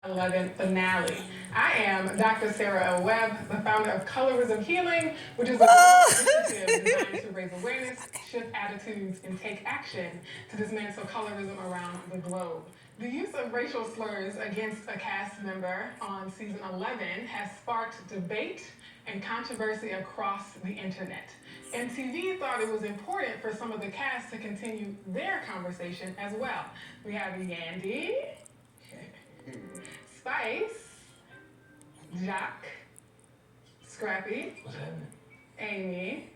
11 finale. I am Dr. Sarah L. Webb, the founder of Colorism Healing, which is a global initiative designed to raise awareness, shift attitudes, and take action to dismantle colorism around the globe. The use of racial slurs against a cast member on season 11 has sparked debate and controversy across the internet. MTV thought it was important for some of the cast to continue their conversation as well. We have Yandy, Spice, Jock, Scrappy, Amy,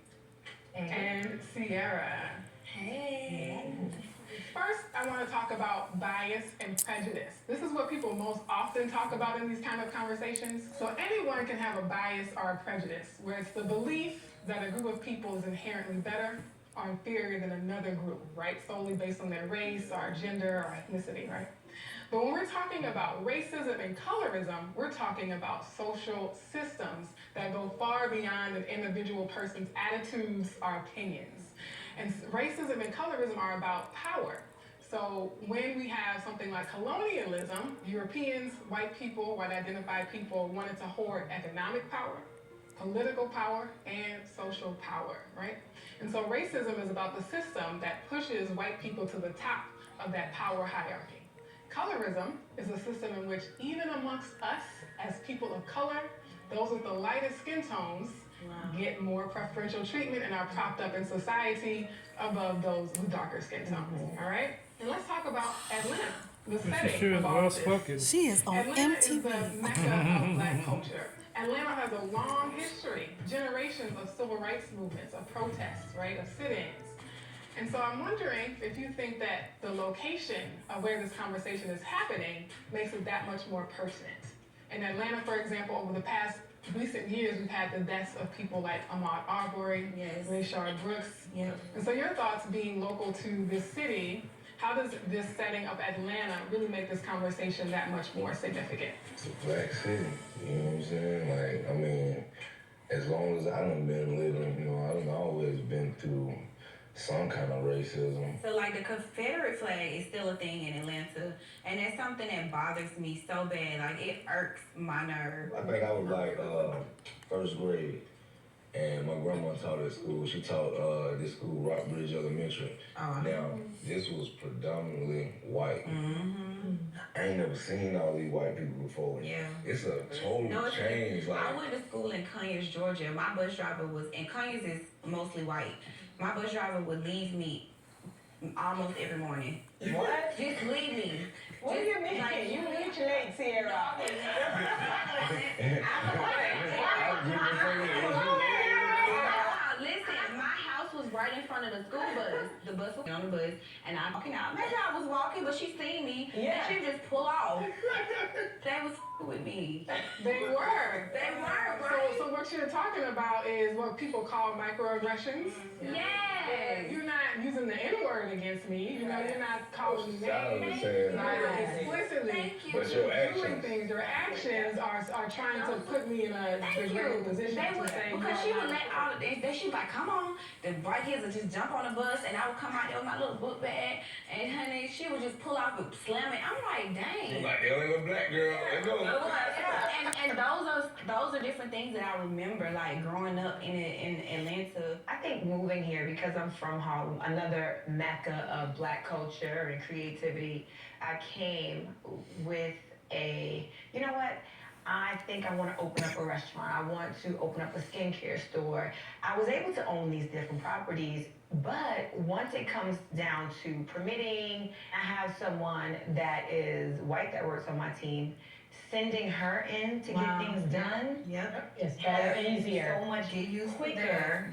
and Sierra. Hey. First, I want to talk about bias and prejudice. This is what people most often talk about in these kind of conversations. So anyone can have a bias or a prejudice, where it's the belief that a group of people is inherently better or inferior than another group, right? Solely based on their race or gender or ethnicity, right? But when we're talking about racism and colorism, we're talking about social systems that go far beyond an individual person's attitudes or opinions. And racism and colorism are about power. So when we have something like colonialism, Europeans, white people, white identified people wanted to hoard economic power, political power, and social power, right? And so racism is about the system that pushes white people to the top of that power hierarchy. Colorism is a system in which even amongst us as people of color, those with the lightest skin tones get more preferential treatment and are propped up in society above those with darker skin tones, all right? And let's talk about Atlanta, the setting of all this. She is on Atlanta MTV. is the mecca of Black culture. Atlanta has a long history, generations of civil rights movements, of protests, right, of sit-ins. And so I'm wondering if you think that the location of where this conversation is happening makes it that much more pertinent. In Atlanta, for example, over the past recent years, we've had the deaths of people like Ahmaud Arbery, Rayshard Brooks. And so your thoughts being local to this city, how does this setting of Atlanta really make this conversation that much more significant? It's a black city, you know what I'm saying? Like, I mean, as long as I done been living, you know, I done always been through some kind of racism. So like the Confederate flag is still a thing in Atlanta, and that's something that bothers me so bad. Like it irks my nerve. I think I was like first grade, and my grandma taught at school. She taught this school, Rockbridge Elementary. Now, this was predominantly white. I ain't never seen all these white people before. Yeah. It's a total change. Like, I went to school in Conyers, Georgia. My bus driver was, and Conyers is mostly white. My bus driver would leave me almost every morning. What? Just leave me. What do you mean? Like, You mutilate Sierra. Listen, my house was right in front of the school bus. The bus was on the bus, and I'm walking out. Maybe I was walking, but she seen me, and she would just pull off. They was with me. They were. They were, right? So what you're talking about is what people call microaggressions. Yes. You're not using the N-word against me. You know, you're not calling me names. saying Explicitly. Thank you. But your Doing actions. things, your actions are trying to put me in a degrading position They to would, say, because she would let all of this, she would like, come on, the bright kids would just jump on the bus, and I would come out there with my little book bag, and honey, she would just pull off and slam it. I'm like, dang. Like, they only a black girl. Let's go. And those are different things that I remember, like growing up in Atlanta. I think moving here, because I'm from Harlem, another mecca of Black culture and creativity, I came with you know what? I think I want to open up a restaurant. I want to open up a skincare store. I was able to own these different properties, but once it comes down to permitting, I have someone that is white that works on my team. Sending her in to get things done It's has easier. so much quicker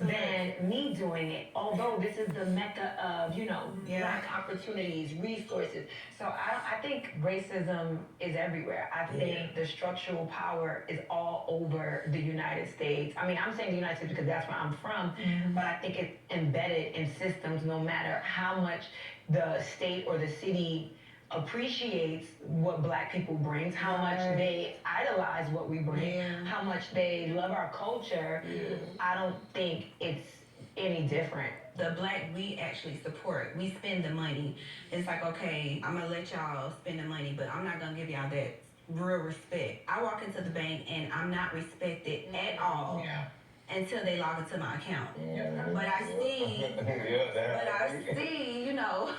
than me doing it. Although this is the mecca of, you know, Black opportunities, resources. So I think racism is everywhere. I think the structural power is all over the United States. I mean, I'm saying the United States because that's where I'm from, but I think it's embedded in systems no matter how much the state or the city appreciates what Black people brings, how much they idolize what we bring, how much they love our culture. I don't think it's any different. the black, we actually support. We spend the money. It's like, okay, I'm gonna let y'all spend the money, but I'm not gonna give y'all that real respect. I walk into the bank and I'm not respected at all until they log into my account. But I see, you know,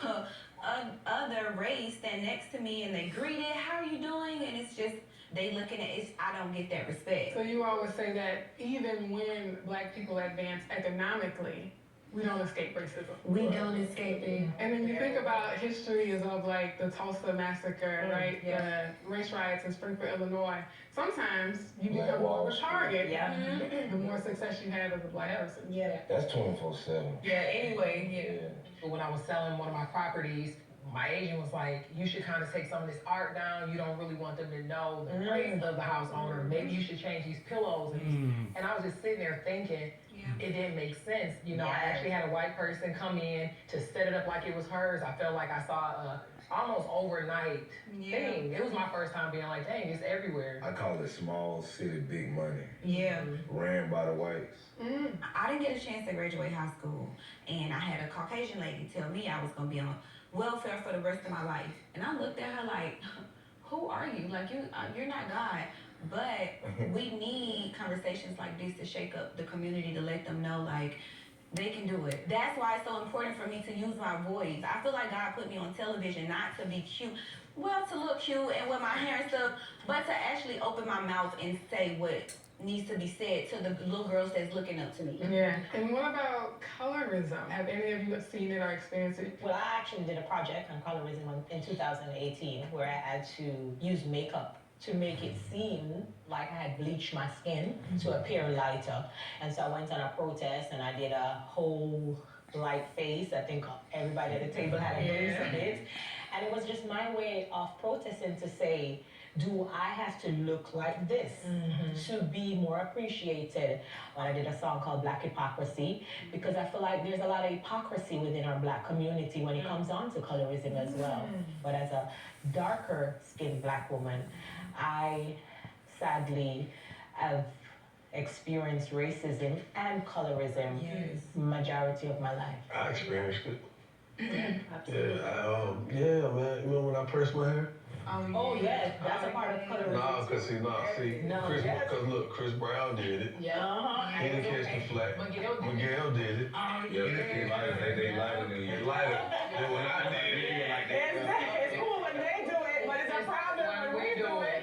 other race stand next to me and they greet it. How are you doing? And it's just, they looking at it. I don't get that respect. So you always say that even when black people advance economically, we don't escape racism. We don't escape it. And then you think about histories of like the Tulsa massacre, right? The race riots in Springfield, Illinois. Sometimes you become more of a target the more success you have as a black person. That's 24/7. Anyway, when I was selling one of my properties, my agent was like, you should kind of take some of this art down. You don't really want them to know the race of the house owner. Maybe you should change these pillows. And I was just sitting there thinking, it didn't make sense. You know, I actually had a white person come in to set it up like it was hers. I felt like I saw a almost overnight thing. It was my first time being like, dang, it's everywhere. I call it small city, big money. Ran by the whites. I didn't get a chance to graduate high school, and I had a Caucasian lady tell me I was gonna be on welfare for the rest of my life. And I looked at her like, who are you? Like, you're not God. But we need conversations like this to shake up the community, to let them know, like, they can do it. That's why it's so important for me to use my voice. I feel like God put me on television not to be cute, well, to look cute and with my hair and stuff, but to actually open my mouth and say what needs to be said to the little girls that's looking up to me. And what about colorism? Have any of you seen it or experienced it? Well, I actually did a project on colorism in 2018 where I had to use makeup to make it seem like I had bleached my skin to appear lighter. And so I went on a protest and I did a whole light face. I think everybody at the table had a glimpse of it. And it was just my way of protesting to say, do I have to look like this to be more appreciated? Well, I did a song called Black Hypocrisy because I feel like there's a lot of hypocrisy within our black community when it comes on to colorism as well. But as a darker skinned black woman, I sadly have experienced racism and colorism majority of my life. I experienced it. Man. Remember when I pressed my hair? Oh yeah, that's a part of colorism. Because look, Chris Brown did it. He didn't catch the flag. Miguel did it. They lighter than you. Lighter. And when I did it, It's cool when they do it, but it's a problem when we do it.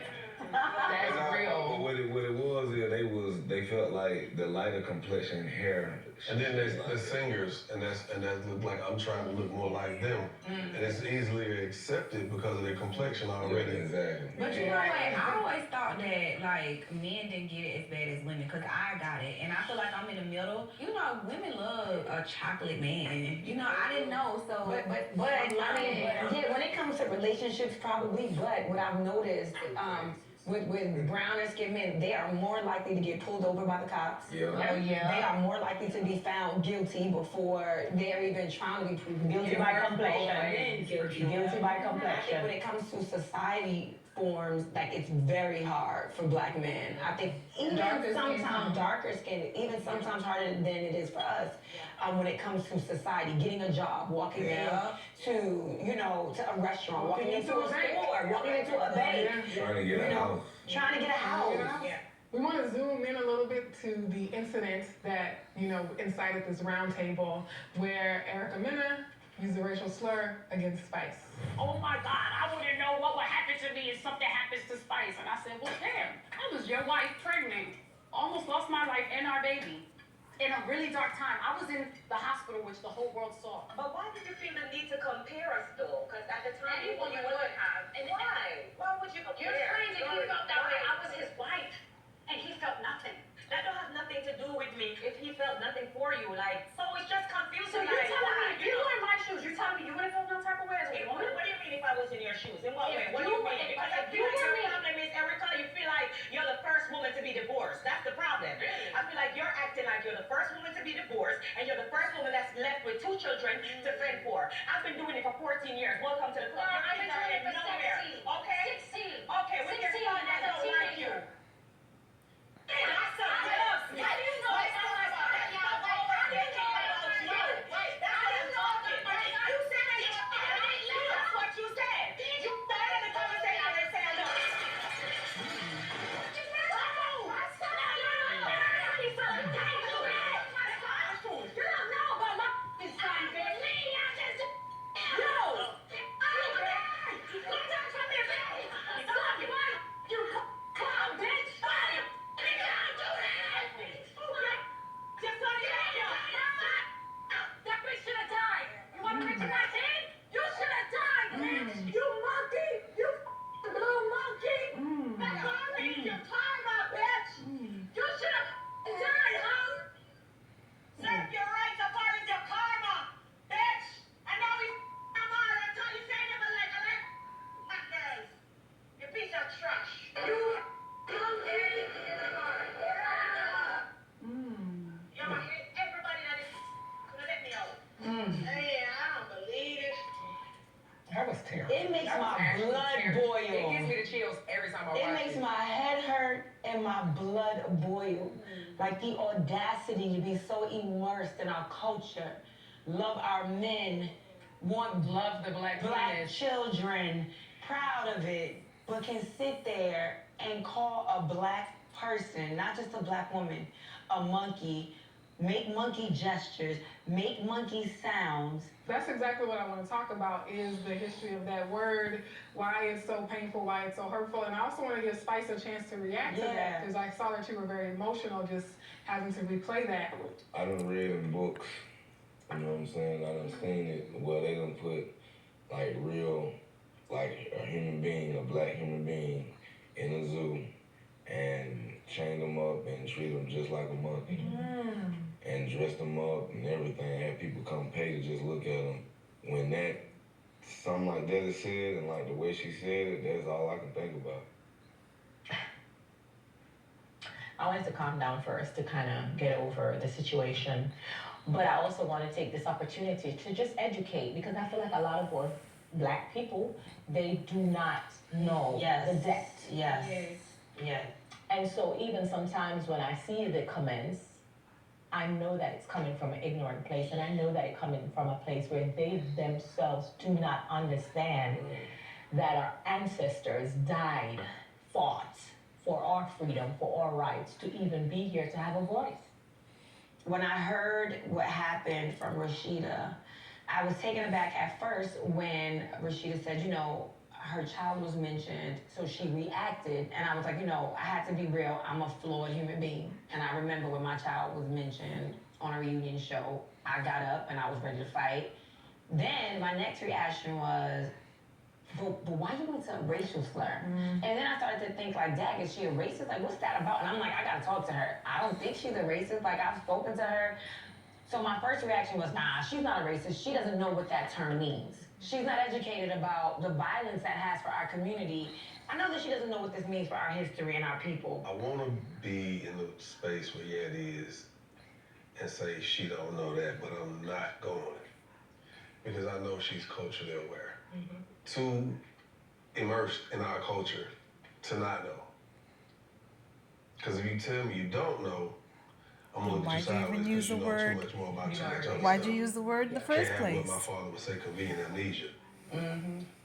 That's real. But what it was, they felt like the lighter complexion hair. and then there's the singers, and that look like I'm trying to look more like them, and it's easily accepted because of their complexion already. Exactly. But you know what? I always thought that like men didn't get it as bad as women because I got it, and I feel like I'm in the middle. You know, women love a chocolate man. You know, I didn't know. So, but I mean, when it comes to relationships, probably. But what I've noticed, with browner skinned men, they are more likely to get pulled over by the cops. Oh, yeah. They are more likely to be found guilty before they're even trying to be proven guilty by complexion. Guilty by complexion. When it comes to society forms, like it's very hard for black men. I think even sometimes darker skinned, even sometimes harder than it is for us. When it comes to society, getting a job, walking into, to a restaurant, walking into a store, walking into a bank, Trying to get a house. trying to get a house. We want to zoom in a little bit to the incident that, incited this roundtable where Erica Mena used a racial slur against Spice. Oh my God, I want to know what would happen to me if something happens to Spice. And I said, well, damn, I was your wife pregnant. Almost lost my life and our baby. In a really dark time. I was in the hospital, which the whole world saw. But why did you feel the need to compare us, though? Because at the time, you Anyone would have. And Why? Why would you compare? You're saying that he felt that way. I was his wife, and he felt nothing. That don't have nothing to do with me if he felt nothing for you. So it's just confusing. So you're telling me, if you were in my shoes, you're telling me you would have felt no type of way as a woman? What do you mean if I was in your shoes? In what way? What do you you mean? Because I feel like your problem is, Erica, you feel like you're the first woman to be divorced. That's the problem. I feel like you're acting like you're the first woman to be divorced, and you're the first woman that's left with 2 children to fend for. I've been doing it for 14 years. Welcome to the club. I've been doing it for 16. Okay? 16. Okay, with your son that don't like you. My son loves me. How do you know Why it's talk not about that? yeah, Stop wait, overthinking about you. trash. You come in the car. Y'all hit everybody that is gonna let me out. Hey, I don't believe it. That was terrible. It makes That was my actually blood terrible. boil. It gives me the chills every time I watch it. It makes my head hurt and my blood boil. Like the audacity to be so immersed in our culture, love our men, love the black children, proud of it, but can sit there and call a black person, not just a black woman, a monkey, make monkey gestures, make monkey sounds. That's exactly what I want to talk about, is the history of that word, why it's so painful, why it's so hurtful. And I also want to give Spice a chance to react to that, because I saw that you were very emotional just having to replay that. I done read in books, you know what I'm saying? I done seen it where they done put like real, like a human being, a black human being in a zoo and chained them up and treat them just like a monkey. And dressed them up and everything, had people come pay to just look at them. When that, something like that is said, and like the way she said it, that's all I can think about. I wanted to calm down first to kind of get over the situation. But I also want to take this opportunity to just educate, because I feel like a lot of our black people, they do not know the depth. Yes. And so even sometimes when I see the comments, I know that it's coming from an ignorant place, and I know that it's coming from a place where they themselves do not understand that our ancestors died, fought for our freedom, for our rights, to even be here, to have a voice. When I heard what happened from Rashida, I was taken aback at first when Rashida said, you know, her child was mentioned, so she reacted, and I was like, you know, I had to be real, I'm a flawed human being. And I remember when my child was mentioned on a reunion show, I got up and I was ready to fight. Then my next reaction was, but why you went to a racial slur? And then I started to think, like, Dag, is she a racist? Like, what's that about? And I'm like, I gotta talk to her. I don't think she's a racist. Like, I've spoken to her. So my first reaction was, nah, she's not a racist. She doesn't know what that term means. She's not educated about the violence that has for our community. I know that she doesn't know what this means for our history and our people. I want to be in the space where, yeah, it is, and say she don't know that, but I'm not going. Because I know she's culturally aware. Too immersed in our culture to not know. Because if you tell me you don't know, I'm gonna look at you sideways because you know too much more about too much other Why'd stuff. you use the word in the first Can't place? have what my father would say, convenient amnesia.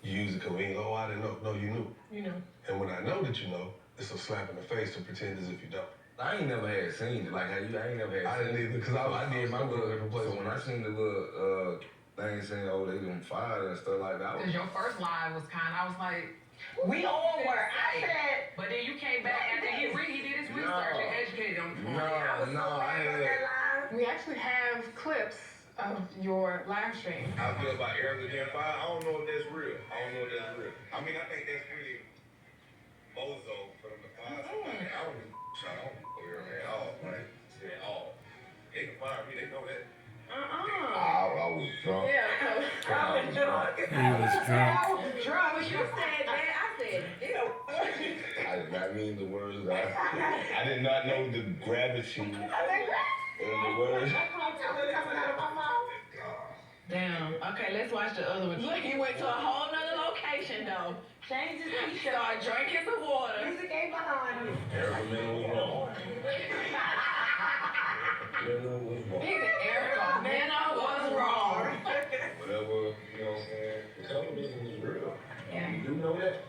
You use the convenient, oh, I didn't know. No, you knew. You know. And when I know that you know, it's a slap in the face to pretend as if you don't. I ain't never had seen it, like how you, I ain't never had I seen didn't either, because I did my little different place. So when I seen the little thing saying, oh, they done fired and stuff like that, Because your first line was I was like, We all were. I said, but then you came back after he did his research and educated him. We actually have clips of your live stream. I feel about Erica getting fired. I don't know if that's real. I mean, I think that's pretty bozo for them to fire somebody. I don't know Erica at all, right? At all. They can fire me, they know that. I was drunk. Yeah, I was drunk. He was drunk. I was drunk. When you said that, I said, ew. I did not mean the words. I did not know the gravity of the words. damn. Okay, let's watch the other one. Look, he went to a whole nother location, though. Changed his t-shirt. Started drinking some water. Music ain't behind me. Erica Mena was wrong. Mena was wrong. Erica Mena was wrong. Whatever, you know what I'm saying? The television is real. Yeah. You do know that?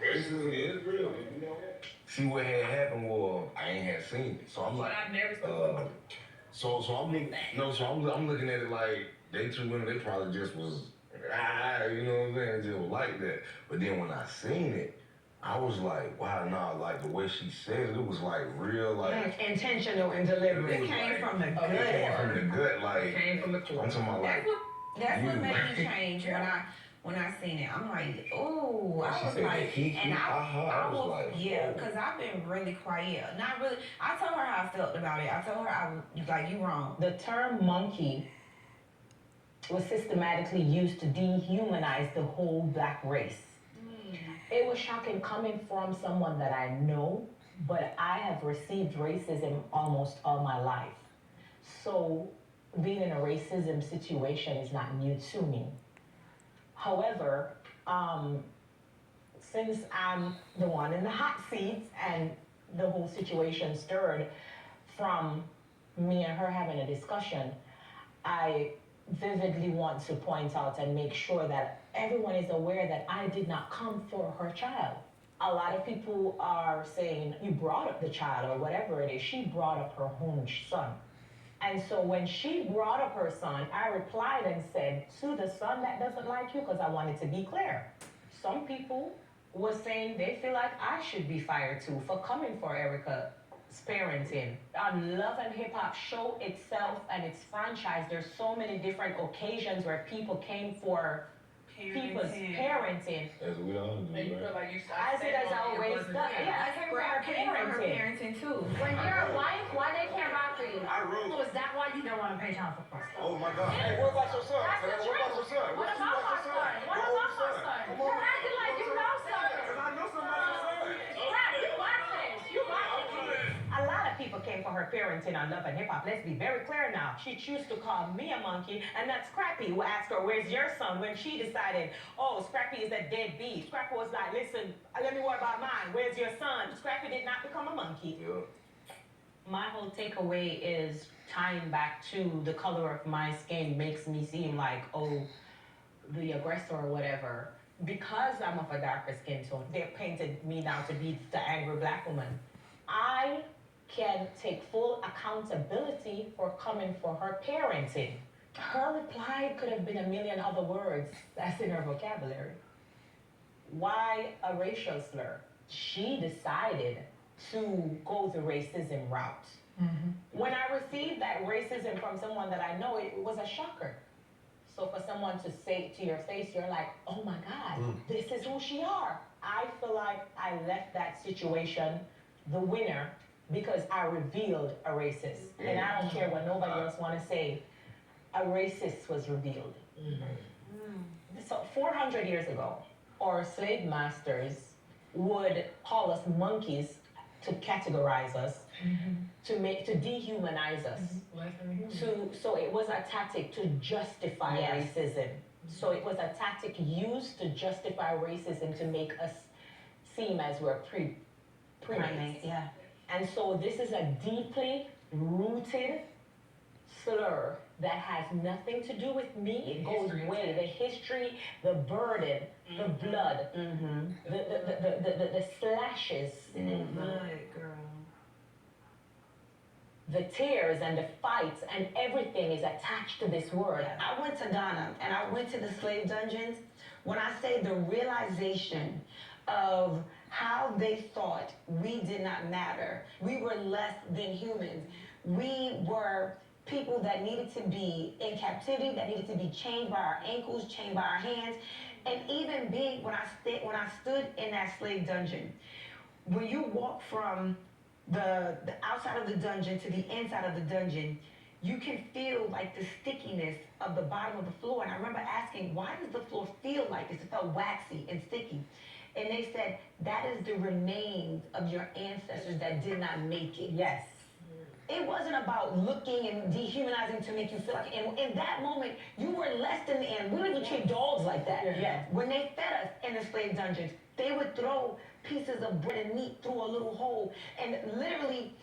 Racism is real. You know that? See, what had happened was I ain't had seen it. So I'm like, I never saw so I'm looking, I'm looking at it like they two women, they probably just was, you know what I'm saying? Just was like that. But then when I seen it, I was like, wow, nah, like the way she said it was like real, like. Intentional and deliberate. It It came from the It gut. came from the gut, like. Came from the core. I'm talking about like. That's what made me change when I seen it. I'm like, ooh, I She was said like, he, and I was was like, yeah, oh. because I've been really quiet. Not really. I told her how I felt about it. I told her I was like, you wrong. The term monkey was systematically used to dehumanize the whole black race. It was shocking coming from someone that I know, but I have received racism almost all my life. So being in a racism situation is not new to me. However, since I'm the one in the hot seat and the whole situation stirred from me and her having a discussion, I vividly want to point out and make sure that everyone is aware that I did not come for her child. A lot of people are saying, you brought up the child or whatever it is. She brought up her own son. And so when she brought up her son, I replied and said, to the son that doesn't like you, because I wanted to be clear. Some people were saying they feel like I should be fired too for coming for Erica's parenting. On Love and Hip Hop show itself and its franchise, there's so many different occasions where people came for people's parenting. As we all do, And you feel right? like you As it has always done. Yeah, I came for her parenting. too. When you're a wife, why they can't rock for you? I wrote. So is that why you don't want to pay child support? Oh my God. Hey, what about your son? That's the What about your truth. son? What about my son? What about my son? You're acting like you know something. Because I know somebody's son. Right, you like this. You like this. A lot of people came for her parenting on Love and Hip Hop. Let's be very clear now. She chose to call me a monkey, and that's Scrappy who asked her, where's your son? When she decided, oh, Scrappy is a deadbeat. Scrappy was like, listen, let me worry about mine. Where's your son? Scrappy did not become a monkey. Yeah. My whole takeaway is tying back to the color of my skin makes me seem like, oh, the aggressor or whatever. Because I'm of a darker skin tone, they painted me now to be the angry black woman. I can take full accountability for coming for her parenting. Her reply could have been a million other words that's in her vocabulary. Why a racial slur? She decided to go the racism route. When I received that racism from someone that I know, it was a shocker. So for someone to say it to your face, you're like, oh my God, this is who she are. I feel like I left that situation the winner because I revealed a racist. And I don't care what nobody else want to say, a racist was revealed. So 400 years ago, our slave masters would call us monkeys to categorize us, to dehumanize us. So it was a tactic to justify racism. So it was a tactic used to justify racism to make us seem as we're primates. Yeah. And so this is a deeply rooted slur that has nothing to do with me. It goes way, the history, the burden, the blood, the slashes, the tears and the fights and everything is attached to this word. I went to Ghana and I went to the slave dungeons. When I say the realization of how they thought we did not matter, we were less than humans. We were people that needed to be in captivity, that needed to be chained by our ankles, chained by our hands. And even being, when I stood in that slave dungeon, when you walk from the outside of the dungeon to the inside of the dungeon, you can feel like the stickiness of the bottom of the floor. And I remember asking, why does the floor feel like this? It felt waxy and sticky. And they said, that is the remains of your ancestors that did not make it. Yes. It wasn't about looking and dehumanizing to make you feel like, and in that moment, you were less than the animal. We don't even treat dogs like that. Yeah. When they fed us in the slave dungeons, they would throw pieces of bread and meat through a little hole, and literally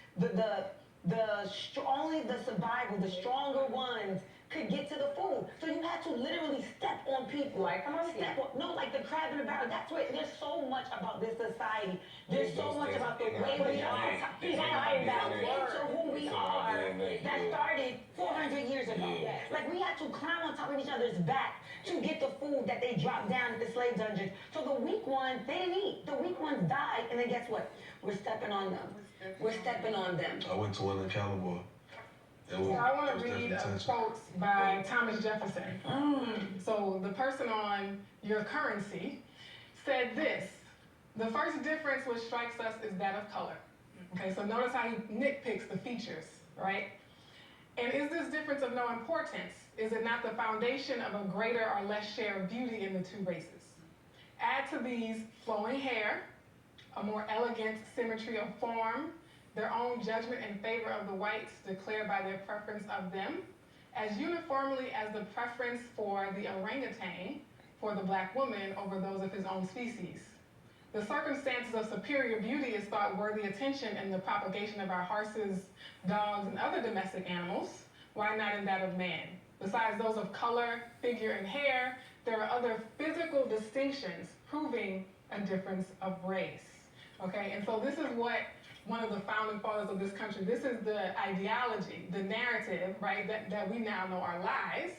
only the survival, the stronger ones could get to the food. So you had to literally step on people. Like, come on, step on, no, like the crab in the barrel. That's what, there's so much about this society. There's so much about the way we are. Tying back into who we are that started 400 years ago. Like we had to climb on top of each other's back to get the food that they dropped down at the slave dungeons. So the weak ones, they didn't eat. The weak ones died, and then guess what? We're stepping on them. We're stepping on them. I went to one in Caliber. So I want to read a quote by Thomas Jefferson. So the person on your currency said this: the first difference which strikes us is that of color. Okay, so notice how he nitpicks the features, right? And is this difference of no importance? Is it not the foundation of a greater or less share of beauty in the two races? Add to these flowing hair, a more elegant symmetry of form, their own judgment in favor of the whites declared by their preference of them, as uniformly as the preference for the orangutan for the black woman over those of his own species. The circumstances of superior beauty is thought worthy attention in the propagation of our horses, dogs, and other domestic animals. Why not in that of man? Besides those of color, figure, and hair, there are other physical distinctions proving a difference of race. Okay, and so this is what one of the founding fathers of this country, this is the ideology, the narrative, right, that we now know are lies,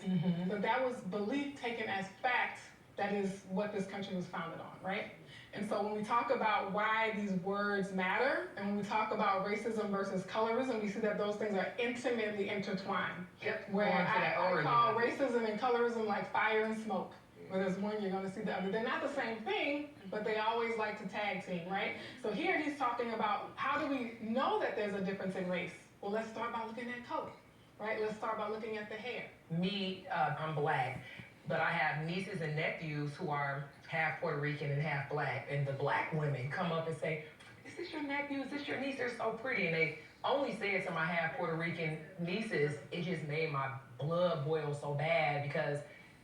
but that was belief taken as fact. That is what this country was founded on, right? And so when we talk about why these words matter, and when we talk about racism versus colorism, we see that those things are intimately intertwined. Yep. Where I call racism and colorism like fire and smoke. Where there's one, you're going to see the other. They're not the same thing, but they always like to tag team, right? So here he's talking about how do we know that there's a difference in race? Well, let's start by looking at color, right? Let's start by looking at the hair. Me, I'm black, but I have nieces and nephews who are half Puerto Rican and half black, and the black women come up and say, is this your nephew? Is this your niece? They're so pretty. And they only say it to my half Puerto Rican nieces. It just made my blood boil so bad because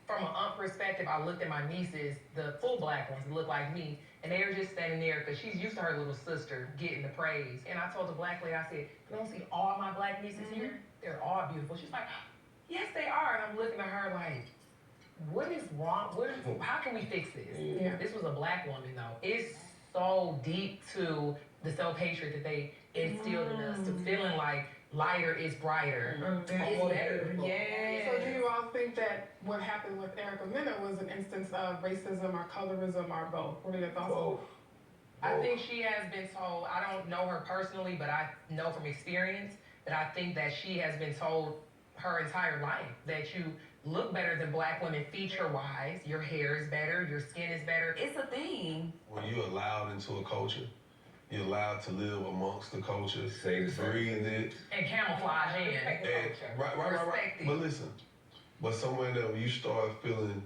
from an aunt perspective, I looked at my nieces, the full black ones that look like me, and they were just standing there because she's used to her little sister getting the praise. And I told the black lady, I said, you don't see all my black nieces here? They're all beautiful. She's like, yes, they are. And I'm looking at her like, what is wrong? How can we fix this? Yeah. This was a black woman, though. It's so deep to the self-hatred that they instilled in us, to feeling like lighter is brighter. It's better. Yeah. So do you all think that what happened with Erica Mena was an instance of racism or colorism or both? What are your thoughts on that? I think she has been told, I don't know her personally, but I know from experience that I think that she has been told her entire life that you look better than black women feature-wise. Your hair is better, your skin is better. It's a thing. When you're allowed into a culture, you're allowed to live amongst the culture, breathe it. And camouflage in. Right. But listen, but somewhere that when you start feeling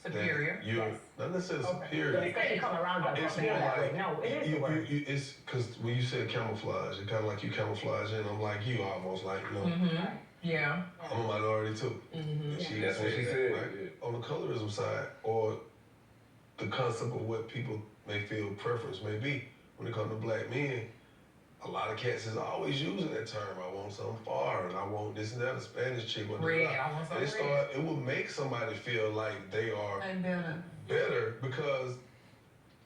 superior, you're not necessarily superior. Especially come around us. It's more like, no, it is the word. It's because when you said camouflage, it's kind of like you camouflage in. I'm like you, almost like, you know. Yeah. I'm a minority too. And That's what she said. Right? Yeah. On the colorism side, or the concept of what people may feel preference may be when it comes to black men, a lot of cats is always using that term. I want something foreign. I want this and that. A Spanish chick. Red. I want something red. It will make somebody feel like they are better because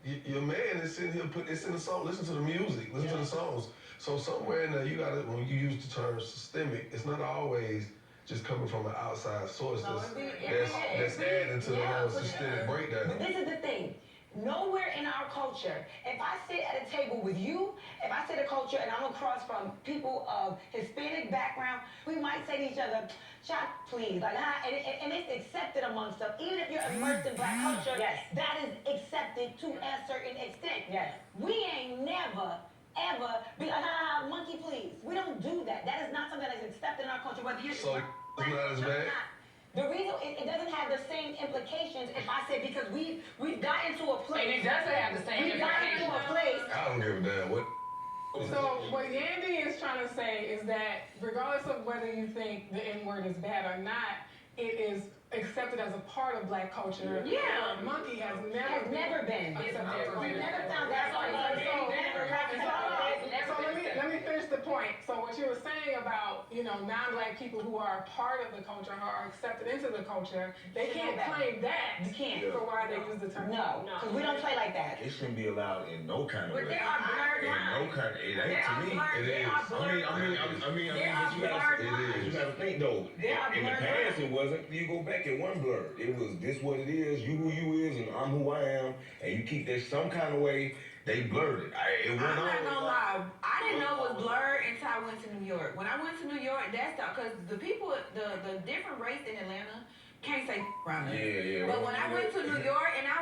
your man is sitting here it's in the song. Listen to the music. Listen to the songs. So somewhere in there, you gotta, when you use the term systemic, it's not always just coming from an outside source that's adding to the whole systemic breakdown. But this is the thing. Nowhere in our culture, if I sit at a table with you, if I sit at a culture and I'm across from people of Hispanic background, we might say to each other, "Shot, please," like, and it's accepted amongst us. Even if you're immersed in black culture, that is accepted to a certain extent. We ain't never ever be like, monkey, please. We don't do that. That is not something that is accepted in our culture, whether you're So it's not as bad? The reason it doesn't have the same implications if I say because we've got into a place. And it doesn't have the same We got into a place. I don't give a damn what. So what Yandy is trying to say is that regardless of whether you think the N-word is bad or not, it is accepted as a part of black culture. Yeah. Monkey has never been. We've never found that. So let me finish the point. So what you were saying about, non-black people who are a part of the culture, who are accepted into the culture, they can't claim that for why they use the term. No, because we don't play like that. It shouldn't be allowed in no kind of way. But there are blurred lines. It ain't to me. It is. I mean, you gotta think though. In the past, it wasn't. You go back, it wasn't blurred. It was this what it is. You who you is, and I'm who I am, and you keep that some kind of way. They blurred it. I'm not gonna lie. I didn't know it was blurred until I went to New York. When I went to New York, that's because the people, the different race in Atlanta can't say around there. Yeah. But when I went to New York and I